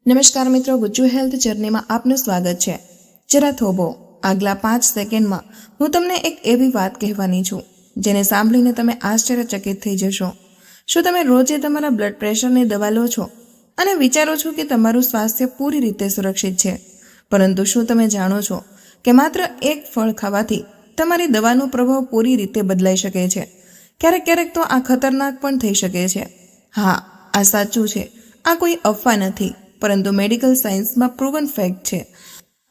નમસ્કાર મિત્રો, ગુજ્જુ હેલ્થ જર્નીમાં આપનું સ્વાગત છે. જરા થોભો. આગલા 5 સેકન્ડમાં હું તમને એક એવી વાત કહેવાની છું જેને સાંભળીને તમે આશ્ચર્યચકિત થઈ જશો. શું તમે રોજે તમારા બ્લડ પ્રેશરની દવા લો છો અને વિચારો છો કે તમારું સ્વાસ્થ્ય પૂરી રીતે સુરક્ષિત છે? પરંતુ શું તમે જાણો છો કે માત્ર એક ફળ ખાવાથી તમારી દવાનો પ્રભાવ પૂરી રીતે બદલાઈ શકે છે? ક્યારેક ક્યારેક તો આ ખતરનાક પણ થઈ શકે છે. હા, આ સાચું છે. આ કોઈ અફવા નથી, પરંતુ મેડિકલ સાયન્સમાં પ્રૂવન ફેક્ટ છે.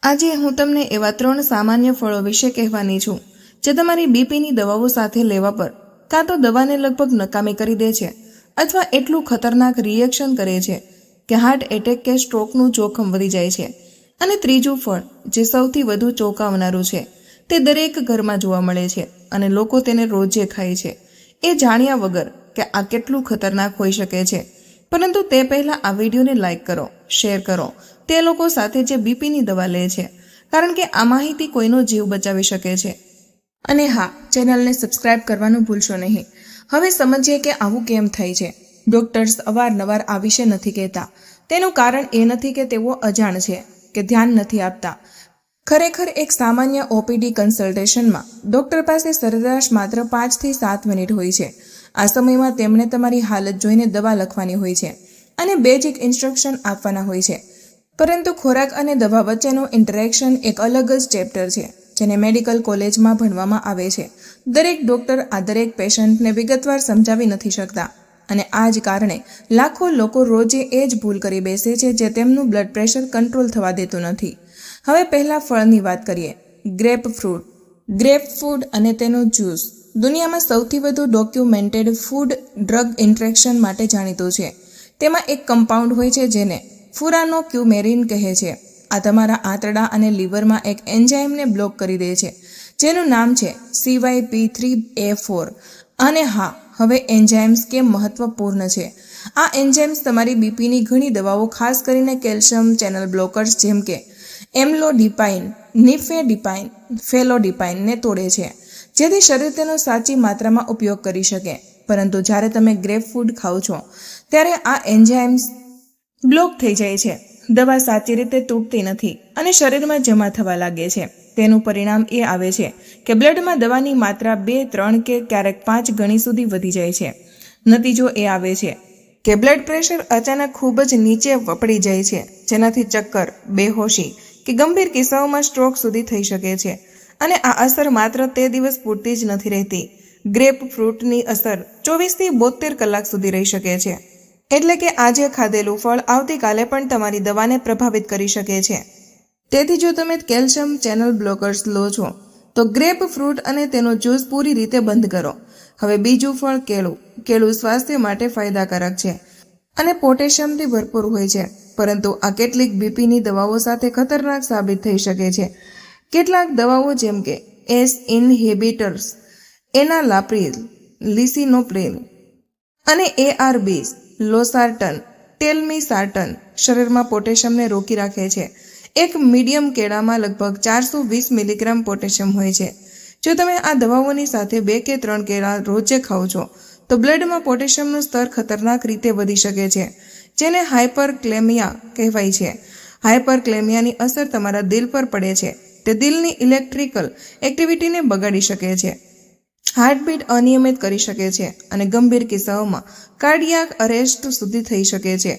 આજે હું તમને એવા 3 સામાન્ય ફળો વિશે કહેવાની છું જે તમારી બીપીની દવાઓ સાથે લેવા પર કાં તો દવાને લગભગ નકામી કરી દે છે અથવા એટલું ખતરનાક રિએક્શન કરે છે કે હાર્ટ એટેક કે સ્ટ્રોકનું જોખમ વધી જાય છે. અને ત્રીજું ફળ જે સૌથી વધુ ચોંકાવનારું છે, તે દરેક ઘરમાં જોવા મળે છે અને લોકો તેને રોજે ખાય છે, એ જાણ્યા વગર કે આ કેટલું ખતરનાક હોઈ શકે છે. પરંતુ તે પહેલાં આ વિડીયોને લાઇક કરો, શેર કરો તે લોકો સાથે જે બીપીની દવા લે છે, કારણ કે આ માહિતી કોઈનો જીવ બચાવી શકે છે. અને હા, ચેનલને સબસ્ક્રાઇબ કરવાનું ભૂલશો નહીં. હવે સમજીએ કે આવું કેમ થાય છે. ડોક્ટર્સ અવારનવાર આ વિશે નથી કહેતા. તેનું કારણ એ નથી કે તેઓ અજાણ છે કે ધ્યાન નથી આપતા. ખરેખર એક સામાન્ય ઓપીડી કન્સલ્ટેશનમાં ડોક્ટર પાસે સરેરાશ માત્ર 5 થી 7 મિનિટ હોય છે. આ સમયમાં તેમણે તમારી હાલત જોઈને દવા લખવાની હોય છે અને બેઝિક ઇન્સ્ટ્રક્શન આપવાના હોય છે. પરંતુ ખોરાક અને દવા વચ્ચેનું ઇન્ટરેક્શન એક અલગ જ ચેપ્ટર છે જેને મેડિકલ કોલેજમાં ભણવામાં આવે છે. દરેક ડોક્ટર આ દરેક પેશન્ટને વિગતવાર સમજાવી નથી શકતા અને આ જ કારણે લાખો લોકો રોજે એ જ ભૂલ કરી બેસે છે જે તેમનું બ્લડ પ્રેશર કંટ્રોલ થવા દેતું નથી. હવે પહેલા ફળની વાત કરીએ, ગ્રેપ ફ્રૂટ. ગ્રેપ ફ્રૂટ અને તેનો જ્યુસ દુનિયામાં સૌથી વધુ ડોક્યુમેન્ટેડ ફૂડ ડ્રગ ઇન્ટરેક્શન માટે જાણીતું છે. તેમાં એક કમ્પાઉન્ડ હોય છે જેને ફુરાનોક્યુમેરિન કહે છે. આ તમારા આંતરડા અને લીવરમાં એક એન્ઝાઇમને બ્લોક કરી દે છે જેનું નામ છે CYP3A4. અને હા, હવે એન્ઝાઇમ્સ કેમ મહત્વપૂર્ણ છે. આ એન્ઝાઇમ્સ તમારી બીપીની ઘણી દવાઓ, ખાસ કરીને કેલ્શિયમ ચેનલ બ્લોકર્સ જેમ કે એમ્લોડિપાઇન, નિફેડિપાઇન, ફેલોડિપાઇનને તોડે છે, જેથી શરીર તેનો સાચી માત્રામાં ઉપયોગ કરી શકે. પરંતુ જ્યારે તમે ગ્રેપ ફૂડ ખાઓ છો ત્યારે આ એન્ઝાઇમ્સ બ્લોક થઈ જાય છે. દવા સાચી રીતે તૂટતી નથી અને શરીરમાં જમા થવા લાગે છે. તેનું પરિણામ એ આવે છે કે બ્લડમાં દવાની માત્રા 2, 3 કે ક્યારેક 5 ગણી સુધી વધી જાય છે. નતીજો એ આવે છે કે બ્લડ પ્રેશર અચાનક ખૂબ જ નીચે પડી જાય છે, જેનાથી ચક્કર, બેહોશી કે ગંભીર કિસ્સાઓમાં સ્ટ્રોક સુધી થઈ શકે છે. અને આ અસર માત્ર તે દિવસ પૂરતી જ નથી રહેતી. ગ્રેપ ફ્રૂટની અસર 24 થી 72 કલાક સુધી રહી શકે છે. એટલે કે આજે ખાધેલું ફળ આવતીકાલે પણ તમારી દવાને પ્રભાવિત કરી શકે છે. તેથી જો તમે કેલ્શિયમ ચેનલ બ્લોકર્સ લો છો તો ગ્રેપ ફ્રૂટ અને તેનો જ્યુસ પૂરી રીતે બંધ કરો. હવે બીજું ફળ, કેળું. કેળું સ્વાસ્થ્ય માટે ફાયદાકારક છે અને પોટેશિયમથી ભરપૂર હોય છે, પરંતુ આ કેટલીક બીપીની દવાઓ સાથે ખતરનાક સાબિત થઈ શકે છે. કેટલાક દવાઓ જેમ કે એસ ઇન્હિબિટર્સ, એનાલાપ્રિલ, લિસિનોપ્રિલ અને ARBs, લોસાર્ટન, ટેલમિસાર્ટન શરીરમાં પોટેશિયમને રોકી રાખે છે. એક મીડિયમ કેળામાં લગભગ 420 મિલીગ્રામ પોટેશિયમ હોય છે. જો તમે આ દવાઓની સાથે 2 કે 3 કેળા રોજે ખાઓ છો તો બ્લડમાં પોટેશિયમનું સ્તર ખતરનાક રીતે વધી શકે છે, જેને હાઇપરક્લેમિયા કહેવાય છે. હાઇપરક્લેમિયાની અસર તમારા દિલ પર પડે છે. તે દિલની ઇલેક્ટ્રિકલ એક્ટિવિટીને બગાડી શકે છે, હાર્ટબીટ અનિયમિત કરી શકે છે અને ગંભીર કિસ્સાઓમાં કાર્ડિયાક અરેસ્ટ સુધી થઈ શકે છે.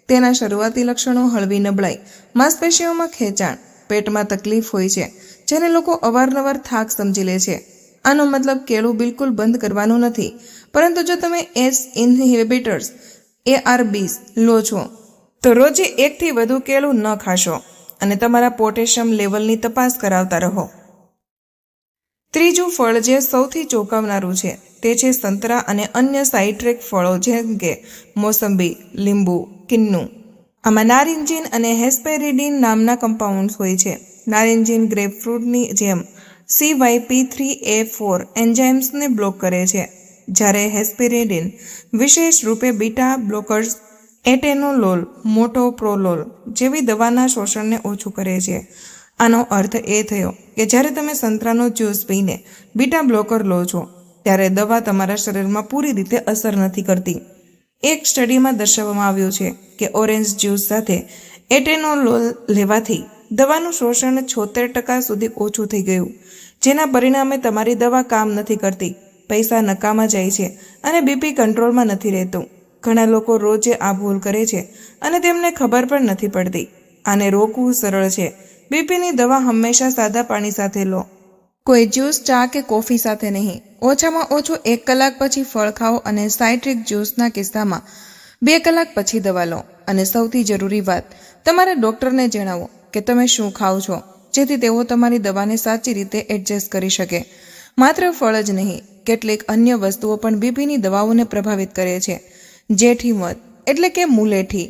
તેના શરૂઆતી લક્ષણો હળવી નબળાઈ, માંસપેશીઓમાં ખેંચાણ, પેટમાં તકલીફ હોય છે, જેને લોકો અવારનવાર થાક સમજી લે છે. આનો મતલબ કેળું બિલકુલ બંધ કરવાનું નથી, પરંતુ જો તમે એસ ઇન્હિબિટર્સ, ARBs લો છો તો રોજે 1 થી વધુ કેળું ન ખાશો અને તમારા પોટેશિયમ લેવલની તપાસ કરાવતા રહો. ત્રીજું ફળ જે સૌથી ચોંકાવનારું છે તે છે સંતરા અને અન્ય સાઇટ્રિક ફળો જેમ કે મોસંબી, લીંબુ, કિન્નુ. આમાં નારિંજીન અને હેસ્પેરિડીન નામના કમ્પાઉન્ડ્સ હોય છે. નારિંજીન ગ્રેપફ્રૂટની જેમ CYP3A4 એન્ઝાઇમ્સને બ્લોક કરે છે, જ્યારે હેસ્પેરિડીન વિશેષ રૂપે બીટા બ્લોકર્સ એટેનોલોલ, મોટોપ્રોલોલ જેવી દવાના શોષણને ઓછું કરે છે. આનો અર્થ એ થયો કે જ્યારે તમે સંતરાનો જ્યુસ પીને બીટા બ્લોકર લો છો ત્યારે દવા તમારા શરીરમાં પૂરી રીતે અસર નથી કરતી. એક સ્ટડીમાં દર્શાવવામાં આવ્યું છે કે ઓરેન્જ જ્યુસ સાથે એટેનોલોલ લેવાથી દવાનું શોષણ 76% સુધી ઓછું થઈ ગયું, જેના પરિણામે તમારી દવા કામ નથી કરતી, પૈસા નકામા જાય છે અને બીપી કંટ્રોલમાં નથી રહેતું. ઘણા લોકો રોજે આ ભૂલ કરે છે અને તેમને ખબર પણ નથી પડતી. આને રોકવું સરળ છે. બીપીની દવા હંમેશા સાદા પાણી સાથે લો. કોઈ જ્યુસ, ચા કે કોફી સાથે નહીં. ઓછામાં ઓછું 1 કલાક પછી ફળ ખાઓ અને સાઇટ્રિક જ્યુસના કિસ્સામાં 2 કલાક પછી દવા લો. અને સૌથી જરૂરી વાત, તમારા ડૉક્ટરને જણાવો કે તમે શું ખાઓ છો, જેથી તેઓ તમારી દવાને સાચી રીતે એડજસ્ટ કરી શકે. માત્ર ફળ જ નહીં, કેટલીક અન્ય વસ્તુઓ પણ બીપીની દવાઓને પ્રભાવિત કરે છે. જેઠી મધ એટલે કે મુલેઠી,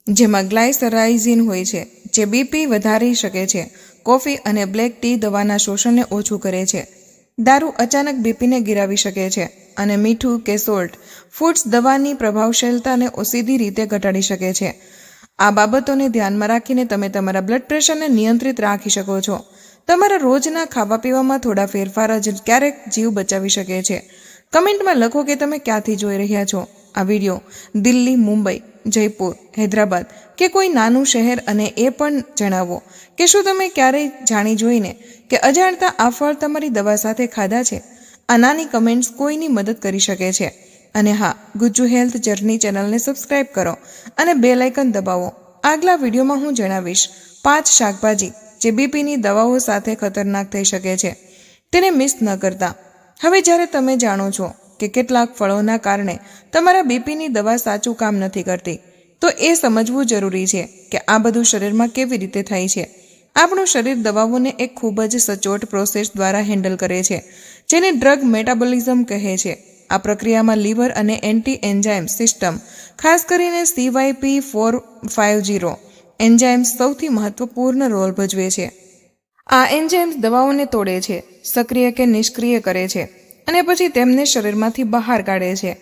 જેમાં ગ્લાયસરાઇઝિન હોય છે, જે બીપી વધારી શકે છે. કોફી અને બ્લેક ટી દવાના શોષણને ઓછું કરે છે. દારૂ અચાનક બીપીને ગિરાવી શકે છે. અને મીઠું કે સોલ્ટ ફૂડ્સ દવાની પ્રભાવશીલતાને સીધી રીતે ઘટાડી શકે છે. આ બાબતોને ધ્યાનમાં રાખીને તમે તમારા બ્લડ પ્રેશરને નિયંત્રિત રાખી શકો છો. તમારા રોજના ખાવા પીવામાં થોડા ફેરફાર જ ક્યારેક જીવ બચાવી શકે છે. કમેન્ટમાં લખો કે તમે ક્યાંથી જોઈ રહ્યા છો આ વિડીયો. દિલ્હી, મુંબઈ, જયપુર, હૈદરાબાદ કે કોઈ નાનું શહેર, અને એ પણ જણાવો કે શું તમે ક્યારેય જાણી જોઈને કે અજાણતા આ ફળ તમારી દવા સાથે ખાધા છે. આ નાની કમેન્ટ્સ કોઈની મદદ કરી શકે છે. અને હા, ગુજ્જુ હેલ્થ જર્ની ચેનલને સબસ્ક્રાઇબ કરો અને બેલ આઇકન દબાવો. આગલા વિડીયોમાં હું જણાવીશ 5 શાકભાજી જે બીપીની દવાઓ સાથે ખતરનાક થઈ શકે છે. તેને મિસ ન કરતા. હવે જ્યારે તમે જાણો છો કે કેટલાક ફળોના કારણે તમારા બીપીની દવા સાચું કામ નથી કરતી, તો એ સમજવું જરૂરી છે કે આ બધું શરીરમાં કેવી રીતે થાય છે. આપણું શરીર દવાઓને એક ખૂબ જ સચોટ પ્રોસેસ દ્વારા હેન્ડલ કરે છે, જેને ડ્રગ મેટાબોલિઝમ કહે છે. આ પ્રક્રિયામાં લીવર અને એન્ટી એન્ઝાઇમ સિસ્ટમ, ખાસ કરીને CYP450 એન્ઝાઇમ્સ સૌથી મહત્વપૂર્ણ રોલ ભજવે છે. આ એન્ઝાઇમ્સ દવાઓને તોડે છે, સક્રિય કે નિષ્ક્રિય કરે છે અને પછી તેમને શરીરમાંથી બહાર કાઢે છે.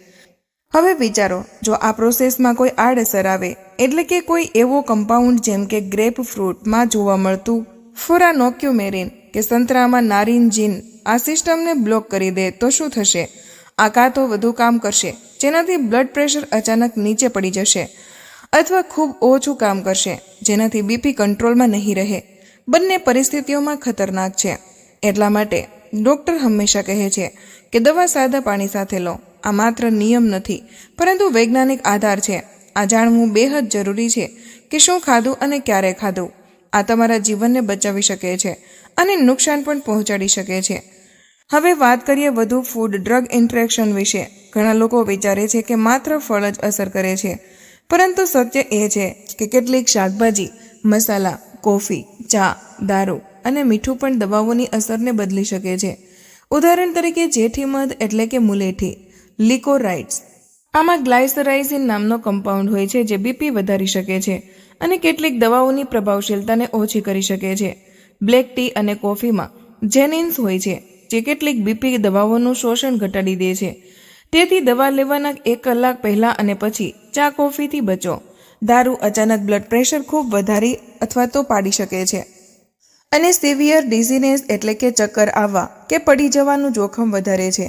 હવે વિચારો, જો આ પ્રોસેસમાં કોઈ આડઅસર આવે, એટલે કે કોઈ એવો કમ્પાઉન્ડ જેમ કે ગ્રેપ ફ્રૂટમાં જોવા મળતું ફુરાનોક્યુમેરિન કે સંતરામાં નારિન્જીન આ સિસ્ટમને બ્લોક કરી દે તો શું થશે? આ કાં તો વધુ કામ કરશે, જેનાથી બ્લડ પ્રેશર અચાનક નીચે પડી જશે, અથવા ખૂબ ઓછું કામ કરશે, જેનાથી બીપી કંટ્રોલમાં નહીં રહે. બંને પરિસ્થિતિઓમાં ખતરનાક છે. એટલા માટે ડૉક્ટર હંમેશા કહે છે કે દવા સાદા પાણી સાથે લો. આ માત્ર નિયમ નથી, પરંતુ વૈજ્ઞાનિક આધાર છે. આ જાણવું બેહદ જરૂરી છે કે શું ખાધું અને ક્યારે ખાધું. આ તમારા જીવનને બચાવી શકે છે અને નુકસાન પણ પહોંચાડી શકે છે. હવે વાત કરીએ વધુ ફૂડ ડ્રગ ઇન્ટરેક્શન વિશે. ઘણા લોકો વિચારે છે કે માત્ર ફળ જ અસર કરે છે, પરંતુ સત્ય એ છે કે કેટલીક શાકભાજી, મસાલા, કોફી, ચા, દારૂ અને મીઠું પણ દવાઓની અસરને બદલી શકે છે. ઉદાહરણ તરીકે જેઠી મધ એટલે કે મુલેઠી, લિકોરાઇડ્સ. આમાં ગ્લાયસરાઇઝિન નામનો કમ્પાઉન્ડ હોય છે, જે બીપી વધારી શકે છે અને કેટલીક દવાઓની પ્રભાવશીલતાને ઓછી કરી શકે છે. બ્લેક ટી અને કોફીમાં જેનિન્સ હોય છે, જે કેટલીક બીપી દવાઓનું શોષણ ઘટાડી દે છે. તેથી દવા લેવાના 1 કલાક પહેલાં અને પછી ચા, કોફીથી બચો. દારૂ અચાનક બ્લડ પ્રેશર ખૂબ વધારી અથવા તો પાડી શકે છે. અને સિવિયર ડિઝીનેસ એટલે કે ચક્કર આવવા કે પડી જવાનું જોખમ વધારે છે.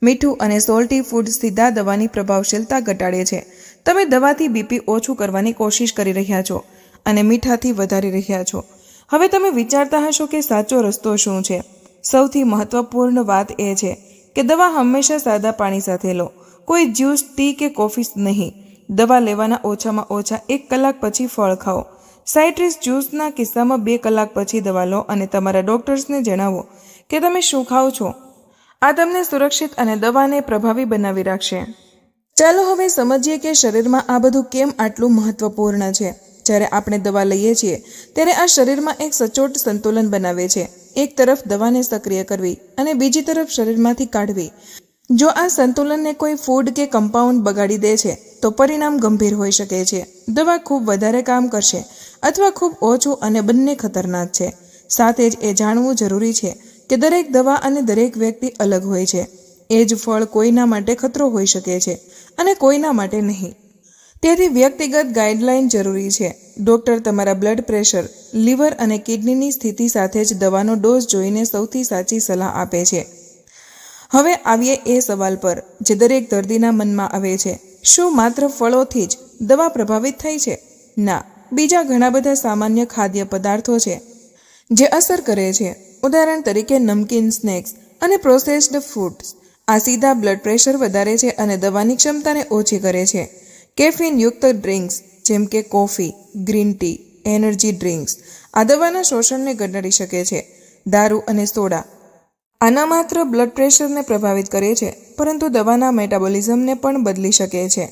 મીઠું અને સોલ્ટી ફૂડ સીધા દવાની પ્રભાવશીલતા ઘટાડે છે. તમે દવાથી બીપી ઓછું કરવાની કોશિશ કરી રહ્યા છો અને મીઠાથી વધારી રહ્યા છો. હવે તમે વિચારતા હશો કે સાચો રસ્તો શું છે? સૌથી મહત્વપૂર્ણ વાત એ છે કે દવા હંમેશા સાદા પાણી સાથે લો. કોઈ જ્યુસ, ટી કે કોફી નહીં. દવા લેવાના ઓછામાં ઓછા 1 કલાક પછી ફળ ખાઓ. સાઇટ્રસ જ્યુસના કિસ્સામાં 2 કલાક પછી દવા લો અને તમારા ડૉક્ટર્સને જણાવો કે તમે શું ખાઓ છો. આ તમને સુરક્ષિત અને દવાને પ્રભાવી બનાવી રાખશે. ચાલો હવે સમજીએ કે શરીરમાં આ બધું કેમ આટલું મહત્વપૂર્ણ છે. જ્યારે આપણે દવા લઈએ છીએ ત્યારે આ શરીરમાં એક સચોટ સંતુલન બનાવે છે. એક તરફ દવાને સક્રિય કરવી અને બીજી તરફ શરીરમાંથી કાઢવી. જો આ સંતુલનને કોઈ ફૂડ કે કમ્પાઉન્ડ બગાડી દે છે તો પરિણામ ગંભીર હોઈ શકે છે. દવા ખૂબ વધારે કામ કરશે અથવા ખૂબ ઓછું, અને બંને ખતરનાક છે. સાથે જ એ જાણવું જરૂરી છે કે દરેક દવા અને દરેક વ્યક્તિ અલગ હોય છે. એ જ ફળ કોઈના માટે ખતરો હોઈ શકે છે અને કોઈના માટે નહીં. તેથી વ્યક્તિગત ગાઈડલાઈન જરૂરી છે. ડૉક્ટર તમારા બ્લડ પ્રેશર, લીવર અને કિડનીની સ્થિતિ સાથે જ દવાનો ડોઝ જોઈને સૌથી સાચી સલાહ આપે છે. હવે આવીએ એ સવાલ પર જે દરેક દર્દીના મનમાં આવે છે: શું માત્ર ફળોથી જ દવા પ્રભાવિત થઈ છે? ના, બીજા ઘણા બધા સામાન્ય ખાદ્ય પદાર્થો છે જે અસર કરે છે. ઉદાહરણ તરીકે નમકીન, સ્નેક્સ અને પ્રોસેસ્ડ ફૂડ્સ. આ સીધા બ્લડ પ્રેશર વધારે છે અને દવાની ક્ષમતાને ઓછી કરે છે. કેફીન યુક્ત ડ્રિંક્સ જેમ કે coffee, green tea, energy drinks આ દવાના શોષણને ઘટાડી શકે છે. દારૂ અને સોડા આના માત્ર બ્લડ પ્રેશરને પ્રભાવિત કરે છે, પરંતુ દવાના મેટાબોલિઝમને પણ બદલી શકે છે.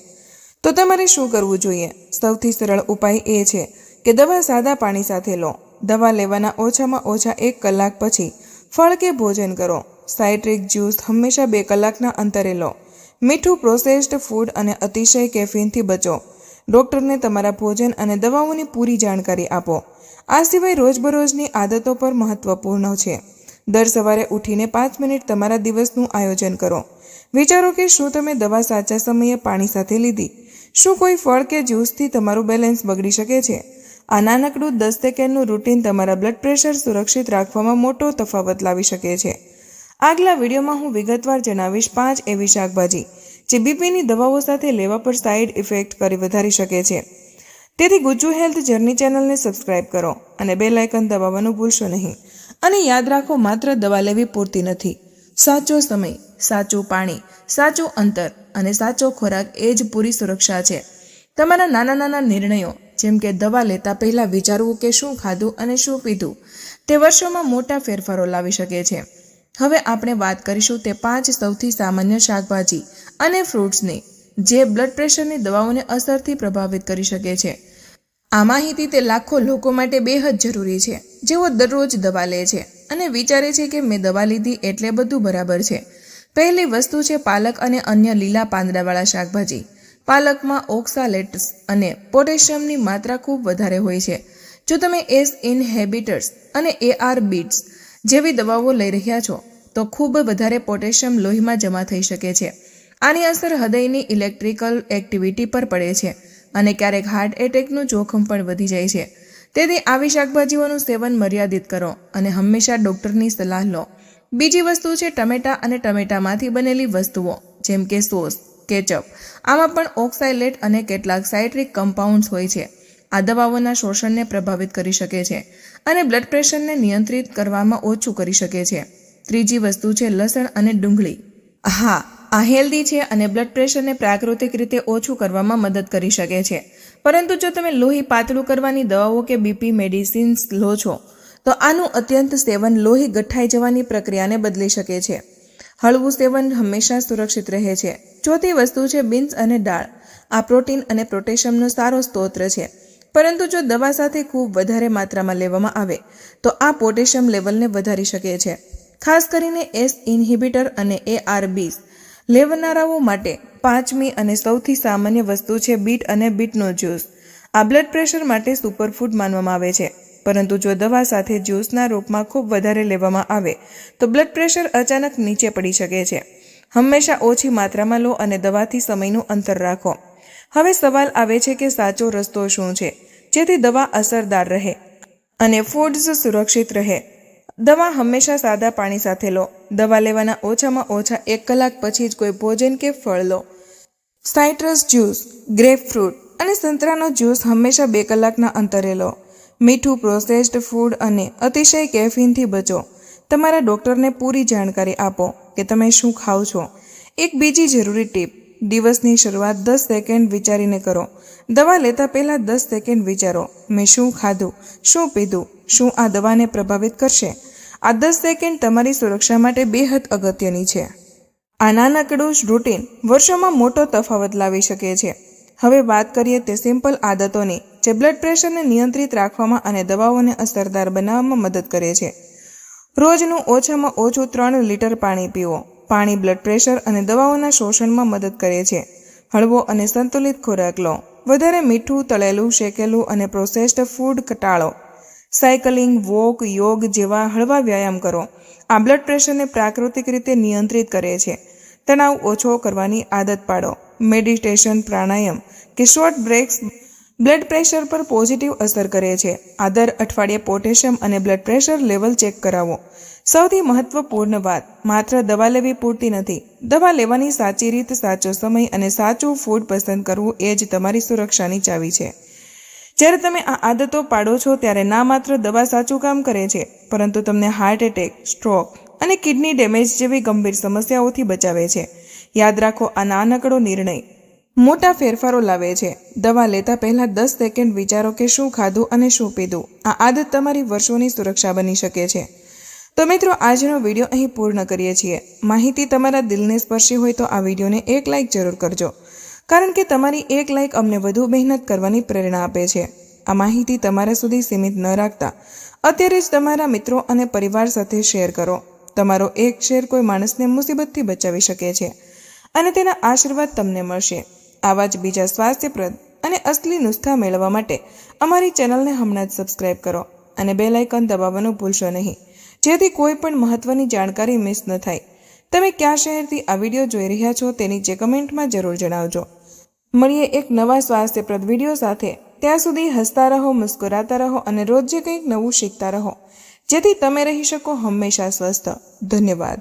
તો તમારે શું કરવું જોઈએ? સૌથી સરળ ઉપાય એ છે કે દવા સાદા પાણી સાથે લો. દવા લેવાના ઓછામાં ઓછા 1 કલાક પછી ફળ કે ભોજન કરો. સાઇટ્રિક જ્યુસ હંમેશા 2 કલાકના અંતરે લો. મીઠું, પ્રોસેસ્ડ ફૂડ અને અતિશય કેફીનથી બચો. ડૉક્ટરને તમારા ભોજન અને દવાઓની પૂરી જાણકારી આપો. આ સિવાય રોજબરોજની આદતો પર મહત્વપૂર્ણ છે. દર સવારે ઉઠીને 5 મિનિટ તમારા દિવસનું આયોજન કરો. વિચારો કે શું તમે દવા સાચા સમયે પાણી સાથે લીધી? શું કોઈ ફળ કે જ્યુસથી તમારું બેલેન્સ બગડી શકે છે? આ નાનકડું 10 સેકન્ડનું રૂટીન તમારા બ્લડ પ્રેશર સુરક્ષિત રાખવામાં મોટો તફાવત લાવી શકે છે. આગલા વિડીયોમાં હું વિગતવાર જણાવીશ 5 એવી શાકભાજી જે બીપીની દવાઓ સાથે લેવા પર સાઇડ ઇફેક્ટ કરી વધારી શકે છે. તેથી ગુજ્જુ હેલ્થ જર્ની ચેનલને સબસ્ક્રાઇબ કરો અને બેલ આઇકન દબાવવાનું ભૂલશો નહીં. અને યાદ રાખો, માત્ર દવા લેવી પૂરતી નથી. સાચો સમય, સાચું પાણી, સાચું અંતર અને સાચો ખોરાક એ જ પૂરી સુરક્ષા છે. તમારા નાના નાના નિર્ણયો જેમ કે દવા લેતા પહેલાં વિચારવું કે શું ખાધું અને શું પીધું તે વર્ષોમાં મોટા ફેરફારો લાવી શકે છે. હવે આપણે વાત કરીશું તે 5 સૌથી સામાન્ય શાકભાજી અને ફ્રૂટ્સની જે બ્લડ પ્રેશરની દવાઓને અસરથી પ્રભાવિત કરી શકે છે. આ માહિતી તે લાખો લોકો માટે બેહદ જરૂરી છે જેઓ દરરોજ દવા લે છે અને વિચારે છે કે મેં દવા લીધી એટલે બધું બરાબર છે. પહેલી વસ્તુ છે પાલક અને અન્ય લીલા પાંદડાવાળા શાકભાજી. પાલકમાં ઓક્સાલેટ્સ અને પોટેશિયમની માત્રા ખૂબ વધારે હોય છે. જો તમે એસ ઇનહેબિટર્સ અને ARBs જેવી દવાઓ લઈ રહ્યા છો તો ખૂબ વધારે પોટેશિયમ લોહીમાં જમા થઈ શકે છે. આની અસર હૃદયની ઇલેક્ટ્રિકલ એક્ટિવિટી પર પડે છે અને ક્યારેક હાર્ટ એટેકનું જોખમ પણ વધી જાય છે. તેથી આવી શાકભાજીઓનું સેવન મર્યાદિત કરો અને હંમેશા ડૉક્ટરની સલાહ લો. બીજી વસ્તુ છે ટમેટાં અને ટમેટામાંથી બનેલી વસ્તુઓ જેમ કે સોસ, કેચઅપ. આમાં પણ ઓક્સાલેટ અને કેટલાક સાઇટ્રિક કમ્પાઉન્ડ્સ હોય છે. આ દવાઓના શોષણને પ્રભાવિત કરી શકે છે અને બ્લડ પ્રેશરને નિયંત્રિત કરવામાં ઓછું કરી શકે છે. ત્રીજી વસ્તુ છે લસણ અને ડુંગળી. હા, આ હેલ્ધી છે અને બ્લડ પ્રેશરને પ્રાકૃતિક રીતે ઓછું કરવામાં મદદ કરી શકે છે. પરંતુ જો તમે લોહી પાતળું કરવાની દવાઓ કે બીપી મેડિસિન્સ લો છો તો આનું અત્યંત સેવન લોહી ગઠ્ઠાઈ જવાની પ્રક્રિયાને બદલી શકે છે. હળવું સેવન હંમેશા સુરક્ષિત રહે છે. ચોથી વસ્તુ છે બીન્સ અને દાળ. આ પ્રોટીન અને પોટેશિયમનો સારો સ્ત્રોત છે, પરંતુ જો દવા સાથે ખૂબ વધારે માત્રામાં લેવામાં આવે તો આ પોટેશિયમ લેવલને વધારી શકે છે. ખાસ કરીને એસ ઇનહિબિટર અને ARBs લેવનારાઓ માટે. 5મી અને સૌથી સામાન્ય વસ્તુ છે બીટ અને બીટનો જ્યુસ. આ બ્લડ પ્રેશર માટે સુપરફૂડ માનવામાં આવે છે, પરંતુ જો દવા સાથે જ્યુસના રૂપમાં ખૂબ વધારે લેવામાં આવે તો બ્લડ પ્રેશર અચાનક નીચે પડી શકે છે. હંમેશા ઓછી માત્રામાં લો અને દવાથી સમયનું અંતર રાખો. હવે સવાલ આવે છે કે સાચો રસ્તો શું છે જેથી દવા અસરદાર રહે અને ફૂડ્સ સુરક્ષિત રહે. દવા હંમેશા સાદા પાણી સાથે લો. દવા લેવાના ઓછામાં ઓછા 1 કલાક પછી જ કોઈ ભોજન કે ફળ લો. સાઇટ્રસ જ્યુસ, ગ્રેપફ્રૂટ અને સંતરાનો જ્યુસ હંમેશા 2 કલાકના અંતરે લો. મીઠું, પ્રોસેસ્ડ ફૂડ અને અતિશય કેફીનથી બચો. તમારા ડૉક્ટરને પૂરી જાણકારી આપો કે તમે શું ખાઓ છો. એક બીજી જરૂરી ટીપ, દિવસની શરૂઆત 10 સેકન્ડ વિચારીને કરો. દવા લેતા પહેલાં 10 સેકન્ડ વિચારો, મેં શું ખાધું, શું પીધું, શું આ દવાને પ્રભાવિત કરશે. આ 10 સેકન્ડ તમારી સુરક્ષા માટે બેહદ અગત્યની છે. આ નાનકડું રૂટીન વર્ષોમાં મોટો તફાવત લાવી શકે છે. હવે વાત કરીએ તે સિમ્પલ આદતોની જે બ્લડ પ્રેશરને નિયંત્રિત રાખવામાં અને દવાઓને અસરદાર બનાવવામાં મદદ કરે છે. રોજનું ઓછામાં ઓછું 3 લીટર પાણી પીવો. પાણી બ્લડ પ્રેશર અને દવાઓના શોષણમાં મદદ કરે છે. હળવો અને સંતુલિત ખોરાક લો. વધારે મીઠું, તળેલું, શેકેલું અને પ્રોસેસ્ડ ફૂડ ટાળો. સાયકલિંગ, વોક, યોગ જેવા હળવા વ્યાયામ કરો. આ બ્લડ પ્રેશરને પ્રાકૃતિક રીતે નિયંત્રિત કરે છે. તણાવ ઓછો કરવાની આદત પાડો. મેડિટેશન, પ્રાણાયામ કે શોર્ટ બ્રેક્સ બ્લડ પ્રેશર પર પોઝિટિવ અસર કરે છે. આ દર અઠવાડિયે પોટેશિયમ અને બ્લડ પ્રેશર લેવલ ચેક કરાવો. સૌથી મહત્વપૂર્ણ વાત, માત્ર દવા લેવી પૂરતી નથી. દવા લેવાની સાચી રીત, સાચો સમય અને સાચું ફૂડ પસંદ કરવું એ જ તમારી સુરક્ષાની ચાવી છે. જ્યારે તમે આ આદતો પાડો છો ત્યારે ના માત્ર દવા સાચું કામ કરે છે, પરંતુ તમને હાર્ટ એટેક, સ્ટ્રોક અને કિડની ડેમેજ જેવી ગંભીર સમસ્યાઓથી બચાવે છે. યાદ રાખો, આ નાનકડો નિર્ણય મોટા ફેરફારો લાવે છે. દવા લેતા પહેલા 10 સેકન્ડ વિચારો કે શું ખાધું અને શું પીધું. આ આદત તમારી વર્ષોની સુરક્ષા બની શકે છે. તો મિત્રો, આજનો વિડીયો અહીં પૂર્ણ કરીએ છીએ. માહિતી તમારા દિલને સ્પર્શી હોય તો આ વિડીયોને એક લાઇક જરૂર કરજો, કારણ કે તમારી એક લાઇક અમને વધુ મહેનત કરવાની પ્રેરણા આપે છે. આ માહિતી તમારા સુધી સીમિત ન રાખતા અત્યારે જ તમારા મિત્રો અને પરિવાર સાથે શેર કરો. તમારો એક શેર કોઈ માણસને મુસીબતથી બચાવી શકે છે અને તેના આશીર્વાદ તમને મળશે. આવા જ બીજા સ્વાસ્થ્યપ્રદ અને અસલી નુસ્ખા મેળવવા માટે અમારી ચેનલને હમણાં જ સબસ્ક્રાઇબ કરો અને બેલ આઇકન દબાવવાનું ભૂલશો નહીં, જેથી કોઈ પણ મહત્વની જાણકારી મિસ ન થાય. તમે કયા શહેરથી આ વિડીયો જોઈ રહ્યા છો તે નીચે કમેન્ટમાં જરૂર જણાવજો. મળીએ એક નવા સ્વાસ્થ્યપ્રદ વિડીયો સાથે. ત્યાં સુધી હસતા રહો, મુસ્કુરાતા રહો અને રોજ જે કંઈક નવું શીખતા રહો, જેથી તમે રહી શકો હંમેશા સ્વસ્થ. ધન્યવાદ.